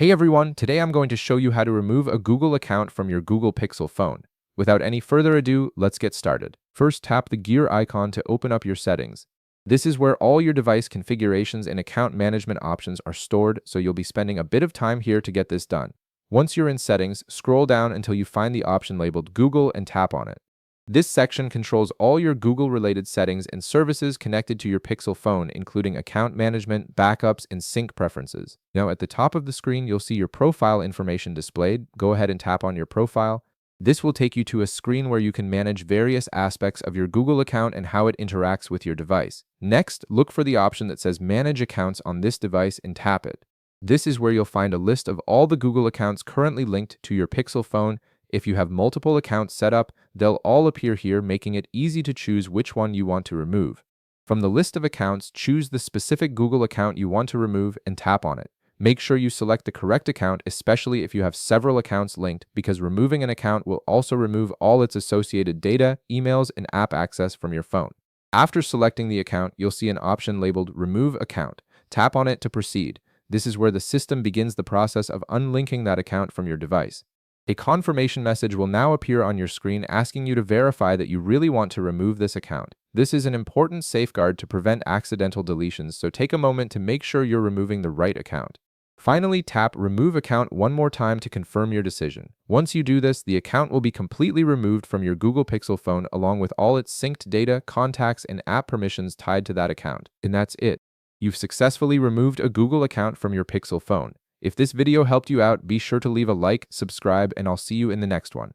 Hey everyone, today I'm going to show you how to remove a Google account from your Google Pixel phone. Without any further ado, let's get started. First, tap the gear icon to open up your settings. This is where all your device configurations and account management options are stored, so you'll be spending a bit of time here to get this done. Once you're in settings, scroll down until you find the option labeled Google and tap on it. This section controls all your Google-related settings and services connected to your Pixel phone, including account management, backups, and sync preferences. Now, at the top of the screen, you'll see your profile information displayed. Go ahead and tap on your profile. This will take you to a screen where you can manage various aspects of your Google account and how it interacts with your device. Next, look for the option that says Manage Accounts on this device and tap it. This is where you'll find a list of all the Google accounts currently linked to your Pixel phone. If you have multiple accounts set up, they'll all appear here, making it easy to choose which one you want to remove. From the list of accounts, choose the specific Google account you want to remove and tap on it. Make sure you select the correct account, especially if you have several accounts linked, because removing an account will also remove all its associated data, emails, and app access from your phone. After selecting the account, you'll see an option labeled Remove Account. Tap on it to proceed. This is where the system begins the process of unlinking that account from your device. A confirmation message will now appear on your screen asking you to verify that you really want to remove this account. This is an important safeguard to prevent accidental deletions, so take a moment to make sure you're removing the right account. Finally, tap Remove Account one more time to confirm your decision. Once you do this, the account will be completely removed from your Google Pixel phone along with all its synced data, contacts, and app permissions tied to that account. And that's it. You've successfully removed a Google account from your Pixel phone. If this video helped you out, be sure to leave a like, subscribe, and I'll see you in the next one.